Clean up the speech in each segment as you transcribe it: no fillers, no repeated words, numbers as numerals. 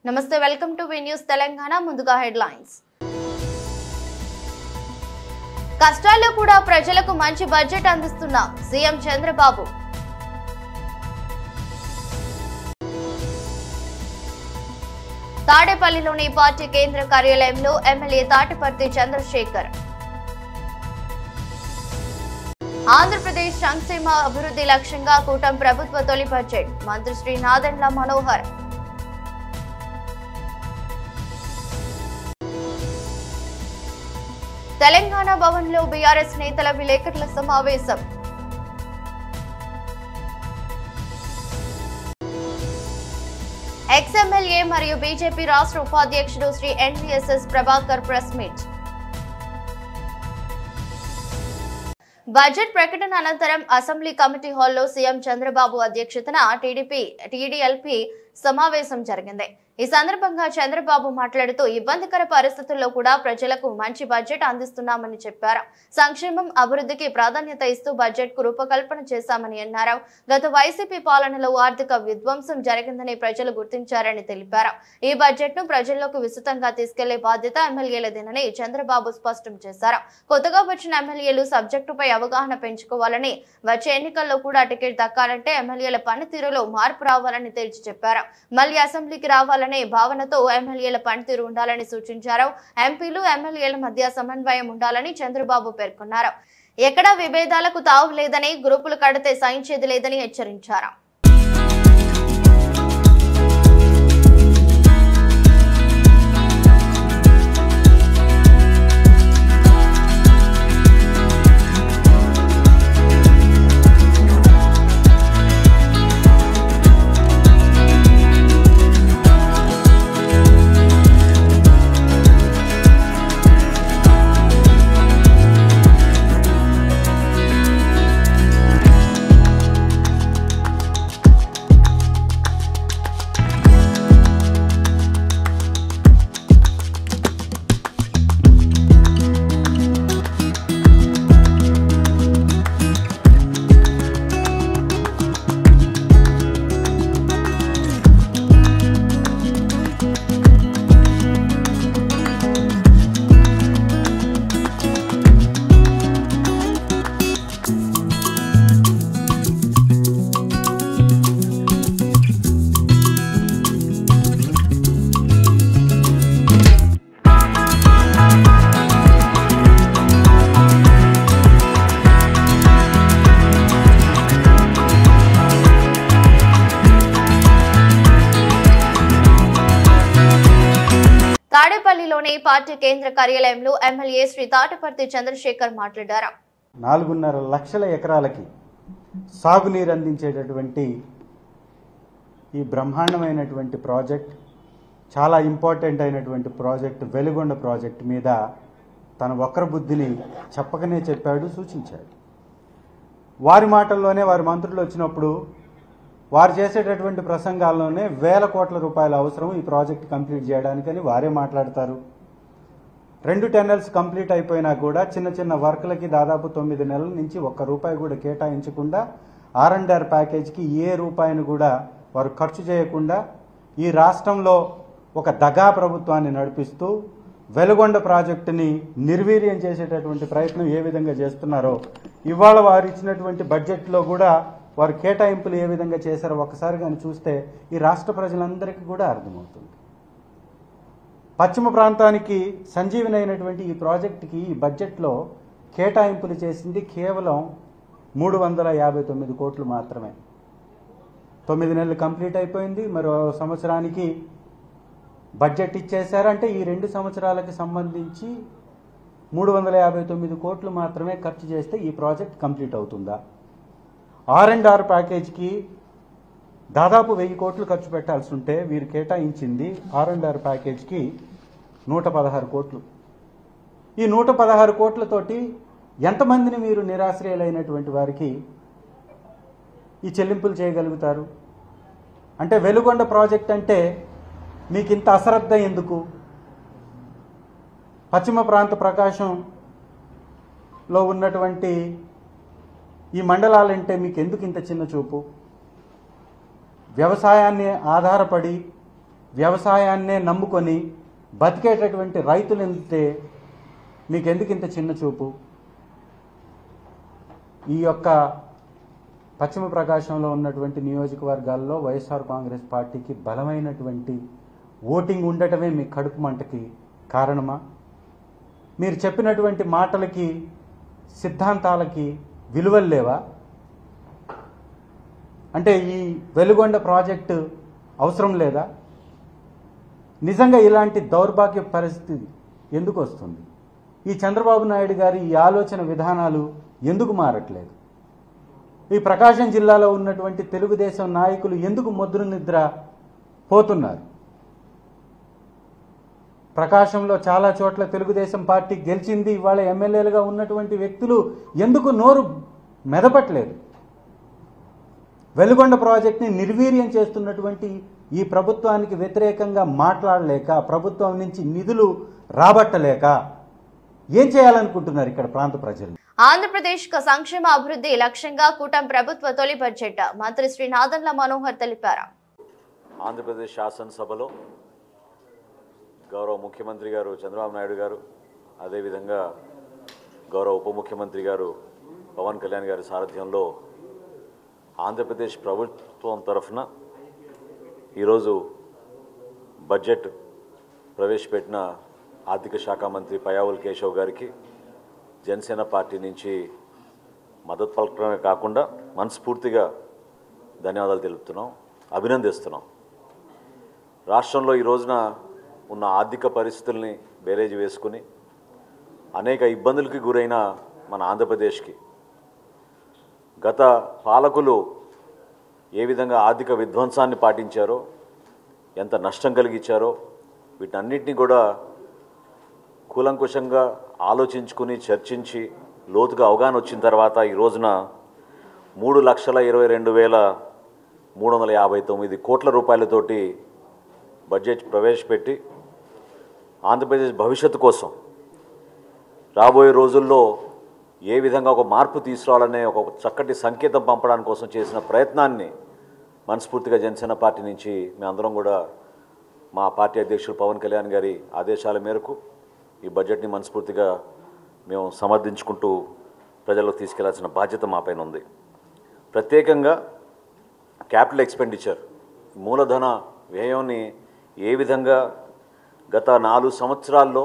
నమస్తే welcome to V news Telangana ముందుగా headlines కష్టాల్లో కూడా ప్రజలకు మంచి బడ్జెట్ అందిస్తున్న సీఎం చంద్రబాబు తాడేపల్లిలోని పార్టీ కేంద్ర కార్యాలయంలో ఎమ్మెల్యే తాటిపర్తి చంద్రశేఖర్ ఆంధ్రప్రదేశ్ సంక్షేమ అభివృద్ధి లక్ష్యంగా కూటమి ప్రభుత్వ తొలి బడ్జెట్ మంత్రి శ్రీ నాదెండ్ల మనోహర్ తెలంగాణ భవన్లో బీఆర్ఎస్ నేతల విలేకరుల సమావేశం ఎక్స్ఎమ్మెల్యే మరియు బీజేపీ రాష్ట్ర ఉపాధ్యక్షుడు Shri NVSS Prabhakar press meet budget ప్రకటన అనంతరం అసెంబ్లీ కమిటీ హాల్లో సీఎం చంద్రబాబు అధ్యక్షతన టీడీఎల్పీ సమావేశం జరిగింది. ఈ సందర్భంగా చంద్రబాబు మాట్లాడుతూ ఇబ్బందికర పరిస్థితుల్లో కూడా ప్రజలకు మంచి బడ్జెట్ అందిస్తున్నామని చెప్పారు. సంక్షేమం అభివృద్ధికి ప్రాధాన్యత ఇస్తూ బడ్జెట్ కు రూపకల్పన చేశామని అన్నారు. గత వైసీపీ పాలనలో ఆర్థిక విధ్వంసం జరిగిందని ప్రజలు గుర్తించారని తెలిపారు. ఈ బడ్జెట్ ను ప్రజల్లోకి విస్తృతంగా తీసుకెళ్లే బాధ్యత ఎమ్మెల్యేలదేనని చంద్రబాబు స్పష్టం చేశారు. కొత్తగా వచ్చిన ఎమ్మెల్యేలు సబ్జెక్టుపై అవగాహన పెంచుకోవాలని, వచ్చే ఎన్నికల్లో కూడా టికెట్ దక్కాలంటే ఎమ్మెల్యేల పనితీరులో మార్పు రావాలని తేల్చి చెప్పారు. మళ్లీ అసెంబ్లీకి రావాలనే భావనతో ఎమ్మెల్యేల పనితీరు ఉండాలని సూచించారు. ఎంపీలు ఎమ్మెల్యేల మధ్య సమన్వయం ఉండాలని చంద్రబాబు పేర్కొన్నారు. ఎక్కడా విభేదాలకు తావు లేదని, గ్రూపులు కడితే సహించేది లేదని హెచ్చరించారు. తాడేపల్లిలోని పార్టీ కేంద్ర కార్యాలయంలో ఎమ్మెల్యే శ్రీ తాటిపర్తి చంద్రశేఖర్ మాట్లాడారు. 4.5 లక్షల ఎకరాలకి సాగునీరు అందించేటటువంటి ఈ బ్రహ్మాండమైనటువంటి ప్రాజెక్ట్, చాలా ఇంపార్టెంట్ అయినటువంటి ప్రాజెక్ట్ వెలుగొండ ప్రాజెక్ట్ మీద తన వక్ర బుద్ధిని చెప్పకనే చెప్పాడు, సూచించాడు. వారి మాటల్లోనే వారి మంత్రులు వచ్చినప్పుడు వారు చేసేటటువంటి ప్రసంగాల్లోనే వేల కోట్ల రూపాయల అవసరం ఈ ప్రాజెక్ట్ కంప్లీట్ చేయడానికని వారే మాట్లాడతారు. 2 టెన్నెల్స్ కంప్లీట్ అయిపోయినా కూడా చిన్న చిన్న వర్క్లకి దాదాపు 9 నెలల నుంచి ₹1 కూడా కేటాయించకుండా R&R ప్యాకేజ్కి ఏ రూపాయిని కూడా వారు ఖర్చు చేయకుండా ఈ రాష్ట్రంలో ఒక దగా ప్రభుత్వాన్ని నడిపిస్తూ వెలుగొండ ప్రాజెక్టుని నిర్వీర్యం చేసేటటువంటి ప్రయత్నం ఏ విధంగా చేస్తున్నారో ఇవాళ వారు ఇచ్చినటువంటి బడ్జెట్లో కూడా వారు కేటాయింపులు ఏ విధంగా చేశారో ఒకసారి కానీ చూస్తే ఈ రాష్ట్ర ప్రజలందరికీ కూడా అర్థమవుతుంది. పశ్చిమ ప్రాంతానికి సంజీవని అయినటువంటి ఈ ప్రాజెక్టుకి ఈ బడ్జెట్లో కేటాయింపులు చేసింది కేవలం 359 కోట్లు మాత్రమే. 9 నెలలు కంప్లీట్ అయిపోయింది. మరో సంవత్సరానికి బడ్జెట్ ఇచ్చేశారు. అంటే ఈ 2 సంవత్సరాలకు సంబంధించి 359 కోట్లు మాత్రమే ఖర్చు చేస్తే ఈ ప్రాజెక్ట్ కంప్లీట్ అవుతుందా? R&R ప్యాకేజ్కి దాదాపు 1000 కోట్లు ఖర్చు పెట్టాల్సి ఉంటే వీరు కేటాయించింది R&R ప్యాకేజ్కి 116 కోట్లు. ఈ 116 కోట్లతోటి ఎంతమందిని మీరు నిరాశ్రయులైనటువంటి వారికి ఈ చెల్లింపులు చేయగలుగుతారు? అంటే వెలుగొండ ప్రాజెక్ట్ అంటే మీకు ఇంత అశ్రద్ధ ఎందుకు? పశ్చిమ ప్రాంత ప్రకాశంలో ఉన్నటువంటి ఈ మండలాలంటే మీకు ఎందుకు ఇంత చిన్న చూపు? వ్యవసాయాన్ని ఆధారపడి వ్యవసాయాన్నే నమ్ముకొని బతికేటటువంటి రైతులు ఉంటే మీకెందుకు ఇంత చిన్న చూపు? ఈ యొక్క పశ్చిమ ప్రకాశంలో ఉన్నటువంటి నియోజకవర్గాల్లో వైఎస్ఆర్ కాంగ్రెస్ పార్టీకి బలమైనటువంటి ఓటింగ్ ఉండటమే మీ కడుపు మంటకి కారణమా? మీరు చెప్పినటువంటి మాటలకి సిద్ధాంతాలకి విలువలు లేవా? అంటే ఈ వెలుగొండ ప్రాజెక్టు అవసరం లేదా? నిజంగా ఇలాంటి దౌర్భాగ్య పరిస్థితి ఎందుకు వస్తుంది? ఈ చంద్రబాబు నాయుడు గారి ఈ ఆలోచన విధానాలు ఎందుకు మారట్లేదు? ఈ ప్రకాశం జిల్లాలో ఉన్నటువంటి తెలుగుదేశం నాయకులు ఎందుకు ముద్ర నిద్ర పోతున్నారు? ప్రకాశంలో చాలా చోట్ల తెలుగుదేశం పార్టీ గెలిచింది. ఇవాళ ఎమ్మెల్యేలుగా ఉన్నటువంటి వ్యక్తులు ఎందుకు నోరు మెదపట్లేదు? వెలుగొండ ప్రాజెక్ట్ని నిర్వీర్యం చేస్తున్నటువంటి ఈ ప్రభుత్వానికి వ్యతిరేకంగా మాట్లాడలేక, ప్రభుత్వం నుంచి నిధులు రాబట్టలేక ఏం చేయాలనుకుంటున్నారు ఇక్కడ ప్రాంత ప్రజలు? ఆంధ్రప్రదేశ్ సంక్షేమ అభివృద్ధి లక్ష్యంగా కూటమి ప్రభుత్వ తొలి బడ్జెట్ మంత్రి శ్రీ నాదెండ్ల మనోహర్ తెలిపారు. ఆంధ్రప్రదేశ్ శాసనసభలో గౌరవ ముఖ్యమంత్రి గారు చంద్రబాబు నాయుడు గారు, అదేవిధంగా గౌరవ ఉప ముఖ్యమంత్రి గారు పవన్ కళ్యాణ్ గారి సారథ్యంలో ఆంధ్రప్రదేశ్ ప్రభుత్వం తరఫున ఈరోజు బడ్జెట్ ప్రవేశపెట్టిన ఆర్థిక శాఖ మంత్రి పయ్యావుల కేశవ్ గారికి జనసేన పార్టీ నుంచి మద్దతు పలకడమే కాకుండా మనస్ఫూర్తిగా ధన్యవాదాలు తెలుపుతున్నాం, అభినందిస్తున్నాం. రాష్ట్రంలో ఈ రోజున ఉన్న ఆర్థిక పరిస్థితుల్ని బేరేజ్ వేసుకుని అనేక ఇబ్బందులకి గురైన మన ఆంధ్రప్రదేశ్కి గత పాలకులు ఏ విధంగా ఆర్థిక విధ్వంసాన్ని పాటించారో, ఎంత నష్టం కలిగించారో వీటన్నిటిని కూడా కూలంకుషంగా ఆలోచించుకుని చర్చించి లోతుగా అవగాహన వచ్చిన తర్వాత ఈ రోజున 3,22,359 కోట్ల రూపాయలతోటి బడ్జెట్ ప్రవేశపెట్టి ఆంధ్రప్రదేశ్ భవిష్యత్తు కోసం రాబోయే రోజుల్లో ఏ విధంగా ఒక మార్పు తీసుకురావాలనే ఒక చక్కటి సంకేతం పంపడానికి కోసం చేసిన ప్రయత్నాన్ని మనస్ఫూర్తిగా జనసేన పార్టీ నుంచి మేమందరం కూడా మా పార్టీ అధ్యక్షులు పవన్ కళ్యాణ్ గారి ఆదేశాల మేరకు ఈ బడ్జెట్ని మనస్ఫూర్తిగా మేము సమర్థించుకుంటూ ప్రజలకు తీసుకెళ్లాల్సిన బాధ్యత మాపైన ఉంది. ప్రత్యేకంగా క్యాపిటల్ ఎక్స్పెండిచర్ మూలధన వ్యయాన్ని ఏ విధంగా గత 4 సంవత్సరాల్లో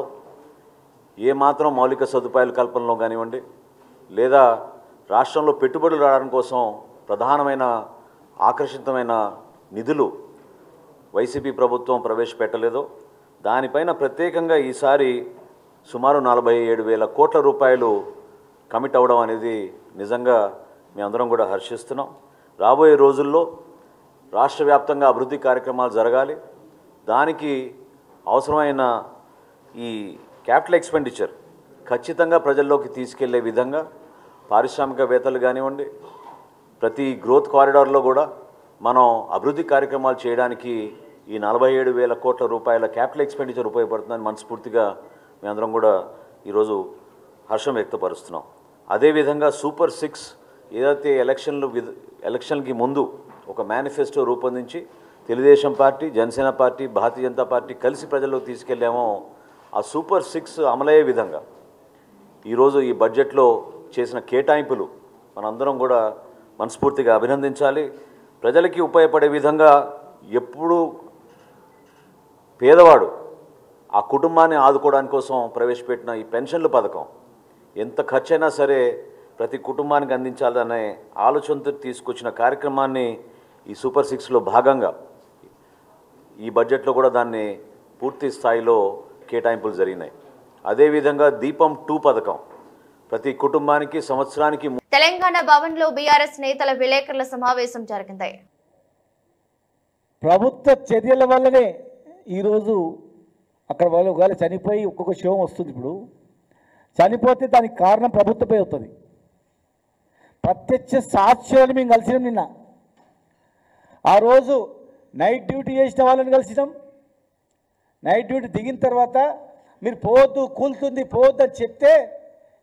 ఏమాత్రం మౌలిక సదుపాయాల కల్పనలో కానివ్వండి, లేదా రాష్ట్రంలో పెట్టుబడులు రావడం కోసం ప్రధానమైన ఆకర్షితమైన నిధులు వైసీపీ ప్రభుత్వం ప్రవేశపెట్టలేదో దానిపైన ప్రత్యేకంగా ఈసారి సుమారు 47,000 కోట్ల రూపాయలు కమిట్ అవ్వడం అనేది నిజంగా మేమందరం కూడా హర్షిస్తున్నాం. రాబోయే రోజుల్లో రాష్ట్ర వ్యాప్తంగా అభివృద్ధి కార్యక్రమాలు జరగాలి. దానికి అవసరమైన ఈ క్యాపిటల్ ఎక్స్పెండిచర్ ఖచ్చితంగా ప్రజల్లోకి తీసుకెళ్లే విధంగా పారిశ్రామికవేత్తలు కానివ్వండి, ప్రతి గ్రోత్ కారిడార్లో కూడా మనం అభివృద్ధి కార్యక్రమాలు చేయడానికి ఈ 47,000 కోట్ల రూపాయల క్యాపిటల్ ఎక్స్పెండిచర్ ఉపయోగపడుతుందని మనస్ఫూర్తిగా మేమందరం కూడా ఈరోజు హర్షం వ్యక్తపరుస్తున్నాం. అదేవిధంగా సూపర్ 6 ఏదైతే ఎలక్షన్కి ముందు ఒక మేనిఫెస్టో రూపొందించి Telugu Desam party, Janasena party, Bharatiya Janata party కలిసి ప్రజల్లోకి తీసుకెళ్ళామో ఆ సూపర్ 6 అమలయ్యే విధంగా ఈరోజు ఈ బడ్జెట్లో చేసిన కేటాయింపులు మనందరం కూడా మనస్ఫూర్తిగా అభినందించాలి. ప్రజలకి ఉపయోగపడే విధంగా ఎప్పుడూ పేదవాడు ఆ కుటుంబాన్ని ఆదుకోవడానికి కోసం ప్రవేశపెట్టిన ఈ పెన్షన్ల పథకం ఎంత ఖర్చైనా సరే ప్రతి కుటుంబానికి అందించాలనే ఆలోచనతో తీసుకొచ్చిన కార్యక్రమాన్ని ఈ సూపర్ 6లో భాగంగా ఈ బడ్జెట్లో కూడా దాన్ని పూర్తి స్థాయిలో కేటాయింపులు జరిగినాయి. అదేవిధంగా దీపం 2 పథకం ప్రతి కుటుంబానికి సంవత్సరానికి తెలంగాణ భవన్లో బీఆర్ఎస్ నేతల విలేకరుల సమావేశం జరిగింది. ప్రభుత్వ చర్యల వల్లనే ఈరోజు అక్కడ వాళ్ళు ఒకవేళ చనిపోయి ఒక్కొక్క శవం వస్తుంది. ఇప్పుడు చనిపోతే దానికి కారణం ప్రభుత్వపై అవుతుంది. ప్రత్యక్ష సాక్ష్యాలు మేము కలిసినాం. నిన్న ఆ రోజు నైట్ డ్యూటీ చేసిన వాళ్ళని కలిసినాం. నైట్ డ్యూటీ దిగిన తర్వాత మీరు పోవద్దు, కూలుతుంది, పోవద్దు అని చెప్తే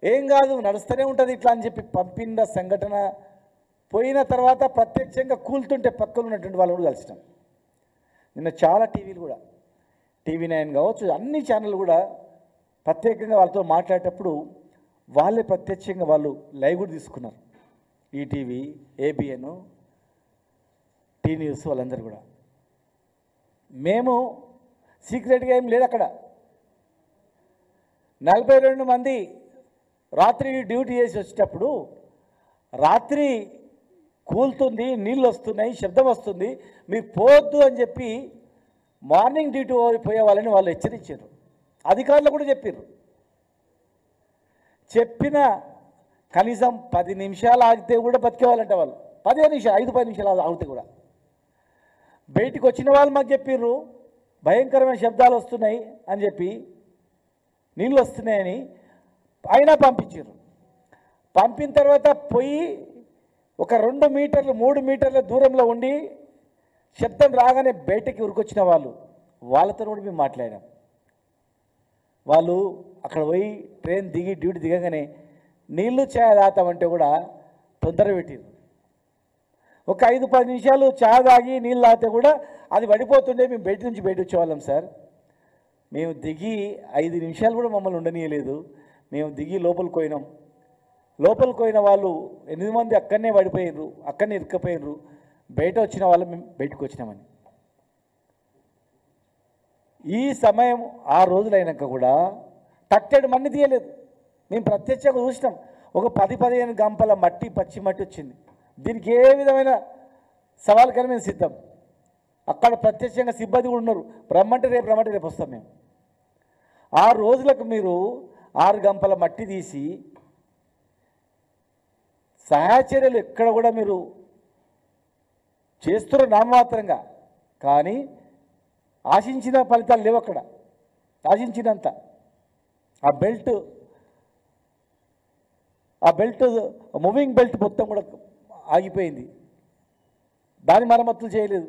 ఏం కాదు నడుస్తూనే ఉంటుంది ఇట్లా అని చెప్పి పంపిన సంఘటన. పోయిన తర్వాత ప్రత్యక్షంగా కూలుతుంటే పక్కన ఉన్నటువంటి వాళ్ళు కూడా కలిసినాం. నిన్న చాలా టీవీలు కూడా TV9 కావచ్చు అన్ని ఛానళ్ళు కూడా ప్రత్యేకంగా వాళ్ళతో మాట్లాడేటప్పుడు వాళ్ళే ప్రత్యక్షంగా వాళ్ళు లైవ్ కూడా తీసుకున్నారు. ఈటీవీ, ABN, టీ న్యూస్ వాళ్ళందరూ కూడా. మేము సీక్రెట్గా ఏం లేదు అక్కడ. 42 మంది రాత్రి డ్యూటీ చేసి వచ్చేటప్పుడు రాత్రి కూలుతుంది, నీళ్ళు వస్తున్నాయి, శబ్దం వస్తుంది, మీరు పోవద్దు అని చెప్పి మార్నింగ్ డ్యూటీ పోయే వాళ్ళని వాళ్ళు హెచ్చరించారు. అధికారులు కూడా చెప్పిన కనీసం 10 నిమిషాలు ఆగితే కూడా బతికేవాళ్ళంట వాళ్ళు. 15 నిమిషాలు 5-10 నిమిషాలు ఆగితే కూడా. బయటికి వచ్చిన వాళ్ళు మాకు చెప్పిర్రు భయంకరమైన శబ్దాలు వస్తున్నాయి అని చెప్పి, నీళ్ళు వస్తున్నాయని. అయినా పంపించారు. పంపిన తర్వాత పోయి ఒక 2 మీటర్లు 3 మీటర్ల దూరంలో ఉండి శబ్దం రాగానే బయటకి ఉరికొచ్చిన వాళ్ళతో కూడా మేము మాట్లాడాం. వాళ్ళు అక్కడ పోయి ట్రైన్ దిగి డ్యూటీ దిగగానే నీళ్ళు చాయ్ తాగుతామంటే కూడా తొందర పెట్టిరు. ఒక 5-10 నిమిషాలు చాయ్ తాగి నీళ్ళు తాగితే కూడా అది పడిపోతుండే మేము బయట నుంచి బయట వచ్చేవాళ్ళం సార్. మేము దిగి 5 నిమిషాలు కూడా మమ్మల్ని ఉండనీయలేదు. మేము దిగి లోపలికి పోయినాం. లోపలికి పోయిన వాళ్ళు 8 మంది అక్కడనే పడిపోయినరు, అక్కడనే ఇరుక్కపోయినరు. బయట వచ్చిన వాళ్ళు మేము బయటకు వచ్చినామని. ఈ సమయం 6 రోజులు అయినాక కూడా తట్టెడు మన్ని తీయలేదు. మేము ప్రత్యక్షంగా చూసినాం. ఒక 10-15 గంపల మట్టి, పచ్చి మట్టి వచ్చింది. దీనికి ఏ విధమైన సవాలుకైనా మేము సిద్ధం. అక్కడ ప్రత్యక్షంగా సిబ్బంది కూడా ఉన్నారు. రమ్మంటే రేపు వస్తాం మేము. 6 రోజులకు మీరు 6 గంపల మట్టి తీసి సహాయ చర్యలు ఎక్కడ కూడా మీరు చేస్తున్న నామమాత్రంగా, కానీ ఆశించిన ఫలితాలు లేవు అక్కడ. ఆశించినంత ఆ బెల్ట్ మూవింగ్ బెల్ట్ మొత్తం కూడా ఆగిపోయింది. దాని మరమ్మతులు చేయలేదు.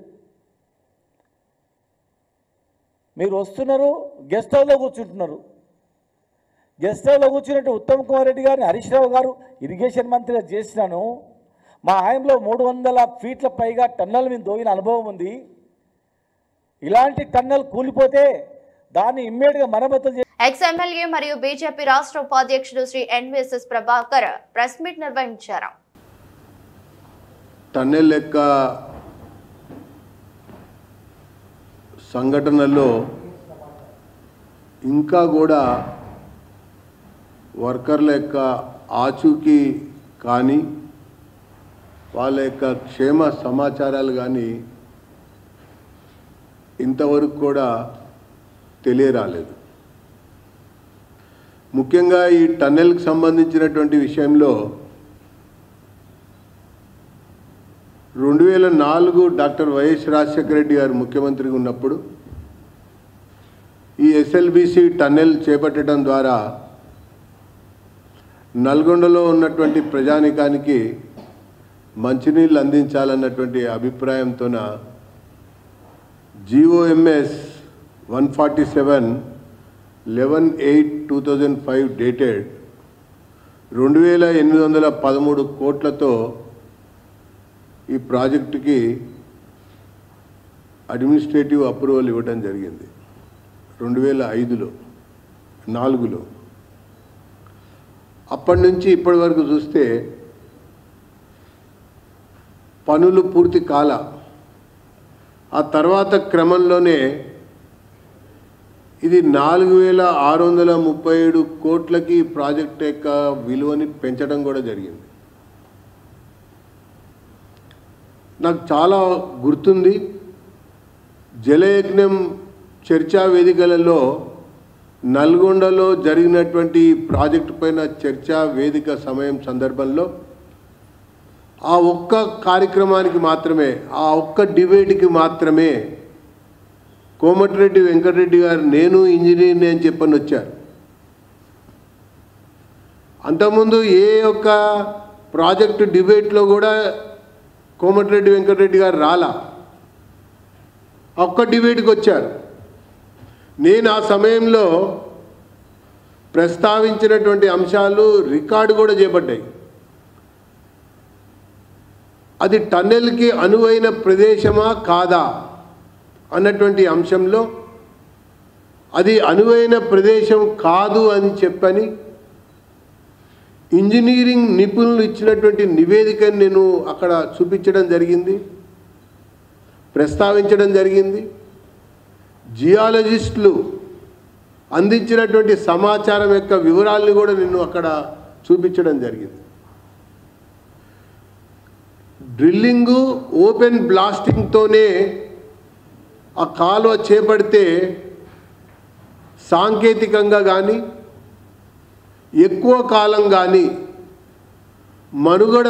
మీరు వస్తున్నారు, గెస్ట్ హౌస్లో కూర్చుంటున్నారు. గెస్ట్ హౌస్లో కూర్చున్నట్టు ఉత్తమ్ కుమార్ రెడ్డి గారిని హరీష్ రావు గారు ఇరిగేషన్ మంత్రిగా చేసినాను. మా ఆయనలో 300 ఫీట్ల పైగా టన్నల్ మీద దోగిన అనుభవం ఉంది. ఇలాంటి టన్నల్ కూలిపోతే దాన్ని ఇమ్మీడియట్గా మరమ్మతులు ఎక్స్-ఎమ్మెల్యే మరియు బీజేపీ రాష్ట్ర ఉపాధ్యక్షుడు Shri NVSS Prabhakar press meet నిర్వహించారు. టన్నెల్ లెక్క సంఘటనల్లో ఇంకా కూడా వర్కర్ల యొక్క ఆచూకీ కానీ వాళ్ళ యొక్క క్షేమ సమాచారాలు కానీ ఇంతవరకు కూడా తెలియరాలేదు. ముఖ్యంగా ఈ టన్నెల్కి సంబంధించినటువంటి విషయంలో 2004 డాక్టర్ వైఎస్ రాజశేఖర రెడ్డి గారు ముఖ్యమంత్రిగా ఉన్నప్పుడు ఈ SLBC టన్నెల్ చేపట్టడం ద్వారా నల్గొండలో ఉన్నటువంటి ప్రజానికానికి మంచినీళ్ళు అందించాలన్నటువంటి అభిప్రాయంతోన GOMS 147 11/8/2005 డేటెడ్ 2813 కోట్లతో ఈ ప్రాజెక్టుకి అడ్మినిస్ట్రేటివ్ అప్రూవల్ ఇవ్వడం జరిగింది 2005లో 4లో. అప్పటి నుంచి ఇప్పటి వరకు చూస్తే పనులు పూర్తి కాల. ఆ తర్వాత క్రమంలోనే ఇది 4637 కోట్లకి ప్రాజెక్ట్ యొక్క విలువని పెంచడం కూడా జరిగింది. నాకు చాలా గుర్తుంది, జలయజ్ఞం చర్చా వేదికలలో నల్గొండలో జరిగినటువంటి ప్రాజెక్టు పైన చర్చా వేదిక సమయం సందర్భంలో ఆ ఒక్క కార్యక్రమానికి మాత్రమే, ఆ ఒక్క డిబేట్కి మాత్రమే కోమటిరెడ్డి వెంకటరెడ్డి గారు నేను ఇంజనీర్ని అని చెప్పని వచ్చారు. అంతకుముందు ఏ ఒక్క ప్రాజెక్టు డిబేట్లో కూడా కోమటిరెడ్డి వెంకటరెడ్డి గారు రాలా, ఒక్క డిబేట్కి వచ్చారు. నేను ఆ సమయంలో ప్రస్తావించినటువంటి అంశాలు రికార్డు కూడా చేపట్టాయి. అది టన్నెల్కి అనువైన ప్రదేశమా కాదా అన్నటువంటి అంశంలో అది అనువైన ప్రదేశం కాదు అని చెప్పని ఇంజనీరింగ్ నిపుణులు ఇచ్చినటువంటి నివేదికను నేను అక్కడ చూపించడం జరిగింది, ప్రస్తావించడం జరిగింది. జియాలజిస్టులు అందించినటువంటి సమాచారం యొక్క వివరాలను కూడా నేను అక్కడ చూపించడం జరిగింది. డ్రిల్లింగు ఓపెన్ బ్లాస్టింగ్తోనే ఆ కాలువ చేపడితే సాంకేతికంగా కానీ ఎక్కువ కాలం కానీ మనుగడ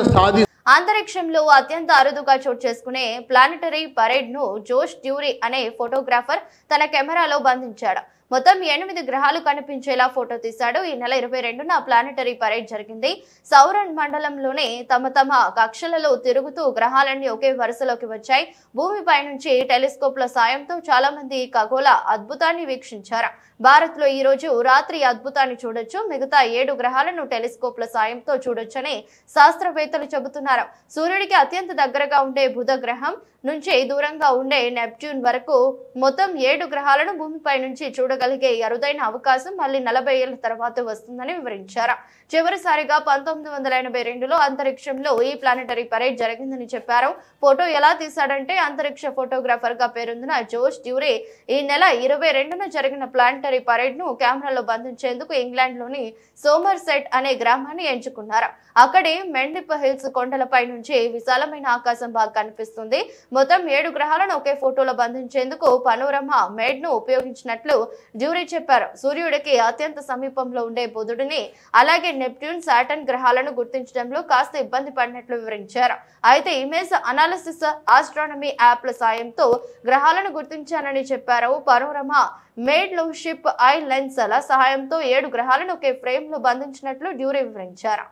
అంతరిక్షంలో అత్యంత అరుదుగా చోటు చేసుకునే ప్లానెటరీ పరేడ్ ను జోష్ డ్యూరీ అనే ఫోటోగ్రాఫర్ తన కెమెరాలో బంధించాడు. మొత్తం 8 గ్రహాలు కనిపించేలా ఫోటో తీశాడు. ఈ నెల 22న ప్లానెటరీ పరేడ్ జరిగింది. సౌరన్ మండలంలోనే తమ కక్షలలో తిరుగుతూ గ్రహాలన్నీ ఒకే వరుసలోకి వచ్చాయి. భూమిపై నుంచి టెలిస్కోప్ల సాయంతో చాలా మంది ఖగోళ అద్భుతాన్ని వీక్షించారు. భారత్ లో ఈ రోజు రాత్రి అద్భుతాన్ని చూడొచ్చు. మిగతా 7 గ్రహాలను టెలిస్కోప్ల సాయంతో చూడొచ్చని శాస్త్రవేత్తలు చెబుతున్నారు. సూర్యుడికి అత్యంత దగ్గరగా ఉండే బుధ గ్రహం నుంచి దూరంగా ఉండే నెప్ట్యూన్ వరకు మొత్తం 7 గ్రహాలను భూమిపై నుంచి చూడగలిగే అరుదైన అవకాశం మళ్ళీ 40 ఏళ్ల తర్వాత వస్తుందని వివరించారు. చివరిసారిగా 1982లో అంతరిక్షంలో ఈ ప్లానెటరీ పరేడ్ జరిగిందని చెప్పారు. ఫోటో ఎలా తీశాడంటే అంతరిక్ష ఫోటోగ్రాఫర్ గా పేరొందిన జోష్ డ్యూరే ఈ నెల 22న జరిగిన ప్లానెటరీ పరేడ్ ను కెమెరాలో బంధించేందుకు ఇంగ్లాండ్ లోని సోమర్ సెట్ అనే గ్రామాన్ని ఎంచుకున్నారు. అక్కడే మెండిప్ హిల్స్ కొండలపై నుంచి విశాలమైన ఆకాశం బాగా కనిపిస్తుంది. మొత్తం 7 గ్రహాలను ఒకే ఫోటోలో బంధించేందుకు పనోరమా మేడ్ ను ఉపయోగించినట్లు డ్యూరీ చెప్పారు. సూర్యుడికి అత్యంత సమీపంలో ఉండే బుధుడిని అలాగే నెప్ట్యూన్, సాటర్న్ గ్రహాలను గుర్తించడంలో కాస్త ఇబ్బంది పడినట్లు వివరించారు. అయితే ఇమేజ్ అనాలిసిస్ ఆస్ట్రానమీ యాప్ల సాయంతో గ్రహాలను గుర్తించానని చెప్పారు. పనోరమా మేడ్ లో షిప్ ఐ లెన్స్ల సహాయంతో 7 గ్రహాలను ఒకే ఫ్రేమ్ లో బంధించినట్లు డ్యూరీ వివరించారు.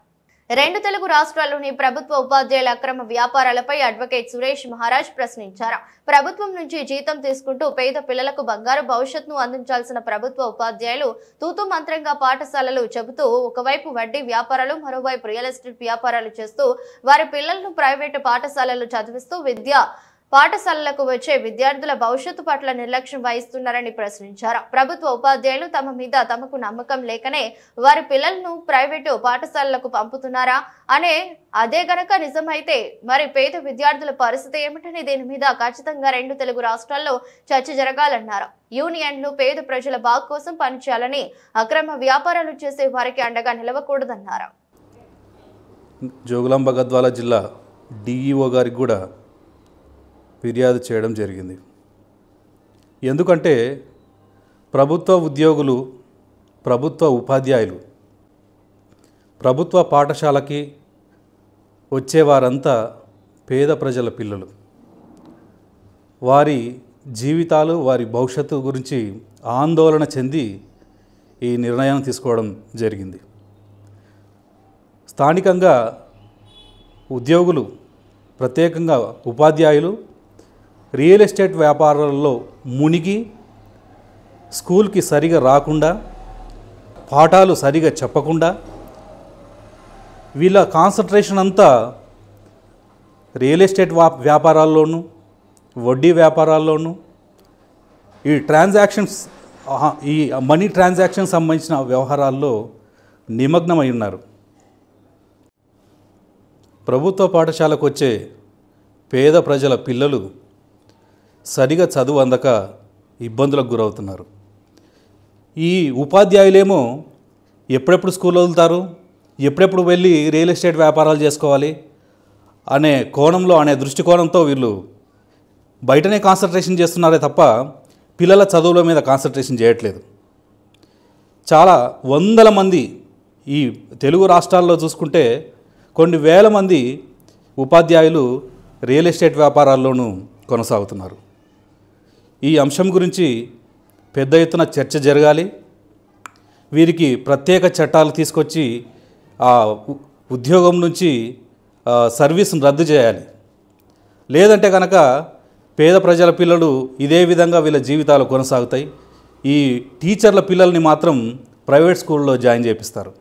2 తెలుగు రాష్ట్రాల్లోని ప్రభుత్వ ఉపాధ్యాయుల అక్రమ వ్యాపారాలపై అడ్వకేట్ సురేష్ మహారాజ్ ప్రశ్నించారు. ప్రభుత్వం నుంచి జీతం తీసుకుంటూ పేద పిల్లలకు బంగారు భవిష్యత్తును అందించాల్సిన ప్రభుత్వ ఉపాధ్యాయులు తూతు మంత్రంగా పాఠశాలలు చెబుతూ ఒకవైపు వడ్డీ వ్యాపారాలు, మరోవైపు రియల్ ఎస్టేట్ వ్యాపారాలు చేస్తూ వారి పిల్లలను ప్రైవేటు పాఠశాలలు చదివిస్తూ పాఠశాలలకు వచ్చే విద్యార్థుల భవిష్యత్తు పట్ల నిర్లక్ష్యం వహిస్తున్నారని ప్రశ్నించారు. ప్రభుత్వ ఉపాధ్యాయులు తమ మీద తమకు నమ్మకం లేకనే వారి పిల్లలను ప్రైవేటు పాఠశాలలకు పంపుతున్నారా అదే గనక నిజమైతే మరి పేద విద్యార్థుల పరిస్థితి ఏమిటని దీని మీద ఖచ్చితంగా 2 తెలుగు రాష్ట్రాల్లో చర్చ జరగాలన్నారు. యూనియన్లు పేద ప్రజల బాగు కోసం పనిచేయాలని, అక్రమ వ్యాపారాలు చేసే వారికి అండగా నిలవకూడదన్నారు. జోగులాంబ గద్వాల జిల్లా డిఈఓ గారికి కూడా ఫిర్యాదు చేయడం జరిగింది. ఎందుకంటే ప్రభుత్వ ఉద్యోగులు, ప్రభుత్వ ఉపాధ్యాయులు ప్రభుత్వ పాఠశాలకి వచ్చేవారంతా పేద ప్రజల పిల్లలు. వారి జీవితాలు, వారి భవిష్యత్తు గురించి ఆందోళన చెంది ఈ నిర్ణయం తీసుకోవడం జరిగింది. స్థానికంగా ఉద్యోగులు, ప్రత్యేకంగా ఉపాధ్యాయులు రియల్ ఎస్టేట్ వ్యాపారాల్లో మునిగి స్కూల్కి సరిగా రాకుండా, పాఠాలు సరిగా చెప్పకుండా వీళ్ళ కాన్సన్ట్రేషన్ అంతా రియల్ ఎస్టేట్ వ్యాపారాల్లోనూ, వడ్డీ వ్యాపారాల్లోనూ, ఈ మనీ ట్రాన్సాక్షన్స్ సంబంధించిన వ్యవహారాల్లో నిమగ్నమై ఉన్నారు. ప్రభుత్వ పాఠశాలకు వచ్చే పేద ప్రజల పిల్లలు సరిగా చదువు అందక ఇబ్బందులకు గురవుతున్నారు. ఈ ఉపాధ్యాయులేమో ఎప్పుడెప్పుడు స్కూల్ వదులుతారు, ఎప్పుడెప్పుడు వెళ్ళి రియల్ ఎస్టేట్ వ్యాపారాలు చేసుకోవాలి అనే దృష్టికోణంతో వీళ్ళు బయటనే కాన్సన్ట్రేషన్ చేస్తున్నారే తప్ప పిల్లల చదువుల మీద కాన్సన్ట్రేషన్ చేయట్లేదు. చాలా వందల మంది ఈ తెలుగు రాష్ట్రాల్లో చూసుకుంటే కొన్ని వేల మంది ఉపాధ్యాయులు రియల్ ఎస్టేట్ వ్యాపారాల్లోనూ కొనసాగుతున్నారు. ఈ అంశం గురించి పెద్ద ఎత్తున చర్చ జరగాలి. వీరికి ప్రత్యేక చట్టాలు తీసుకొచ్చి ఆ ఉద్యోగం నుంచి సర్వీస్ను రద్దు చేయాలి. లేదంటే కనుక పేద ప్రజల పిల్లలు ఇదే విధంగా వీళ్ళ జీవితాలు కొనసాగుతాయి. ఈ టీచర్ల పిల్లల్ని మాత్రం ప్రైవేట్ స్కూల్లో జాయిన్ చేపిస్తారు.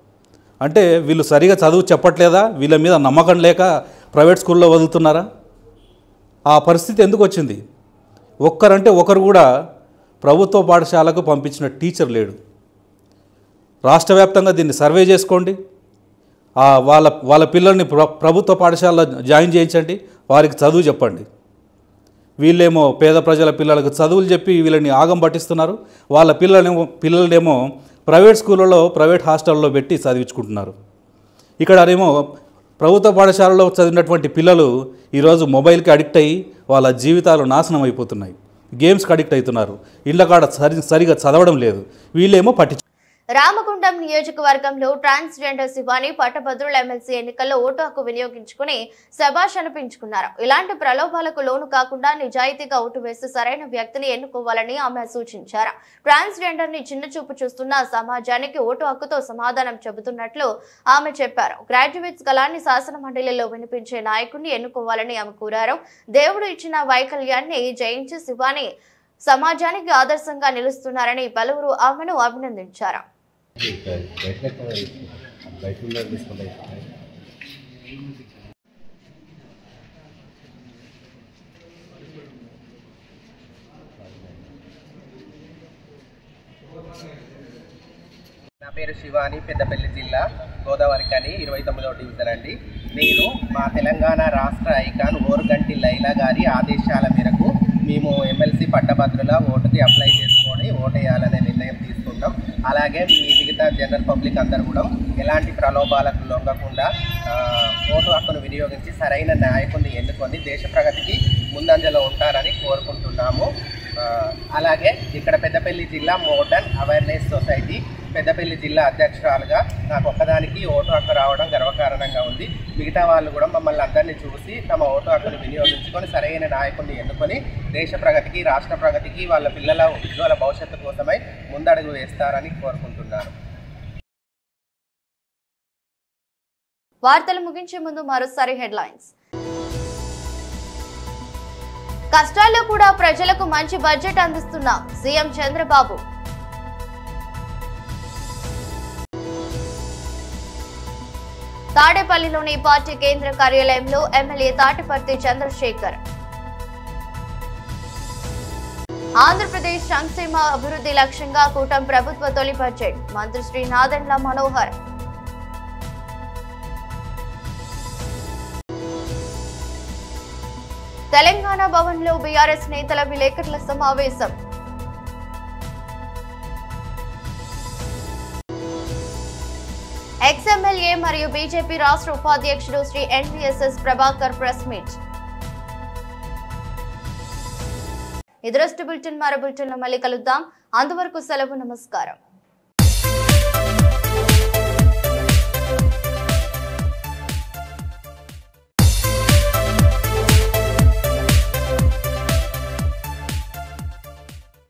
అంటే వీళ్ళు సరిగా చదువు చెప్పట్లేదా, వీళ్ళ మీద నమ్మకం లేక ప్రైవేట్ స్కూల్లో వదులుతున్నారా? ఆ పరిస్థితి ఎందుకు వచ్చింది? ఒక్కరంటే ఒకరు కూడా ప్రభుత్వ పాఠశాలకు పంపించిన టీచర్ లేడు. రాష్ట్ర వ్యాప్తంగా దీన్ని సర్వే చేసుకోండి. వాళ్ళ పిల్లల్ని ప్రభుత్వ పాఠశాలలో జాయిన్ చేయించండి, వారికి చదువు చెప్పండి. వీళ్ళేమో పేద ప్రజల పిల్లలకు చదువులు చెప్పి వీళ్ళని ఆగం పట్టిస్తున్నారు. వాళ్ళ పిల్లలనేమో ప్రైవేట్ స్కూళ్ళలో ప్రైవేట్ హాస్టల్లో పెట్టి చదివించుకుంటున్నారు. ఇక్కడేమో ప్రభుత్వ పాఠశాలలో చదివినటువంటి పిల్లలు ఈరోజు మొబైల్కి అడిక్ట్ అయ్యి వాళ్ళ జీవితాలు నాశనం అయిపోతున్నాయి. గేమ్స్కి అడిక్ట్ అవుతున్నారు. ఇళ్ళ కాడ సరిగా చదవడం లేదు. వీళ్ళేమో రామగుండం నియోజకవర్గంలో ట్రాన్స్జెండర్ శివాని పట్టభద్రుల ఎమ్మెల్సీ ఎన్నికల్లో ఓటు హక్కు వినియోగించుకుని శభాష్ అనిపించుకున్నారు. ఇలాంటి ప్రలోభాలకు లోను కాకుండా నిజాయితీగా ఓటు వేసి సరైన వ్యక్తిని ఎన్నుకోవాలని ఆమె సూచించారు. ట్రాన్స్జెండర్ ని చిన్న చూపు చూస్తున్న సమాజానికి ఓటు హక్కుతో సమాధానం చెబుతున్నట్లు ఆమె చెప్పారు. గ్రాడ్యుయేట్స్ గలాన్ని శాసన మండలిలో వినిపించే నాయకుడిని ఎన్నుకోవాలని ఆమె కోరారు. దేవుడు ఇచ్చిన వైకల్యాన్ని జయించి శివాని సమాజానికి ఆదర్శంగా నిలుస్తున్నారని పలువురు ఆమెను అభినందించారు. నా పేరు శివాని, పెద్దపల్లి జిల్లా గోదావరికని 29వ డివిజన్ అండి. నేను మా తెలంగాణ రాష్ట్ర ఐకాన్ ఓరుగంటి లైలా గారి ఆదేశాల మేరకు మేము ఎమ్మెల్సీ పట్టభద్రుల ఓటుకి అప్లై చేసుకొని ఓటేయాలనే నిర్ణయం తీసుకుంటాం. అలాగే మిగతా జనరల్ పబ్లిక్ అందరూ కూడా ఎలాంటి ప్రలోభాలకు లొంగకుండా ఓటు హక్కును వినియోగించి సరైన నాయకుడిని ఎన్నుకొని దేశ ప్రగతికి ముందంజలో ఉంటారని కోరుకుంటున్నాము. అలాగే ఇక్కడ పెద్దపల్లి జిల్లా మోడర్న్ అవేర్నెస్ సొసైటీ పెద్దపల్లి జిల్లా అధ్యక్షురాలుగా నాకు ఒక్కదానికి ఓటు హక్కు రావడం గర్వకారణంగా ఉంది. మిగతా వాళ్ళు కూడా మమ్మల్ని అందరినీ చూసి తమ ఓటు హక్కును వినియోగించుకొని సరైన నాయకుడిని ఎన్నుకొని దేశ ప్రగతికి, రాష్ట్ర ప్రగతికి, వాళ్ళ పిల్లల ఉజ్వల భవిష్యత్తు కోసమై ముందడుగు వేస్తారని కోరుకుంటున్నాను. వార్తలు ముగించే ముందు మరోసారి హెడ్లైన్స్. కష్టాల్లో కూడా ప్రజలకు మంచి బడ్జెట్ అందిస్తున్న సీఎం చంద్రబాబు. తాడేపల్లిలోని పార్టీ కేంద్ర కార్యాలయంలో ఎమ్మెల్యే తాటిపర్తి చంద్రశేఖర్. ఆంధ్రప్రదేశ్ సంక్షేమ అభివృద్ధి లక్ష్యంగా కూటమి ప్రభుత్వ తొలి బడ్జెట్ మంత్రి శ్రీ నాదెండ్ల మనోహర్. తెలంగాణ భవన్లో బీఆర్ఎస్ నేతల విలేకరుల సమావేశం. ఎక్స్ఎమ్మెల్యే మరియు బీజేపీ రాష్ట్ర ఉపాధ్యక్షుడు Shri NVSS Prabhakar press meet. ఇది రోజు బులెటిన్. మరో బులెటిన్లో మళ్ళీ కలుద్దాం. అంతవరకు సెలవు. నమస్కారం.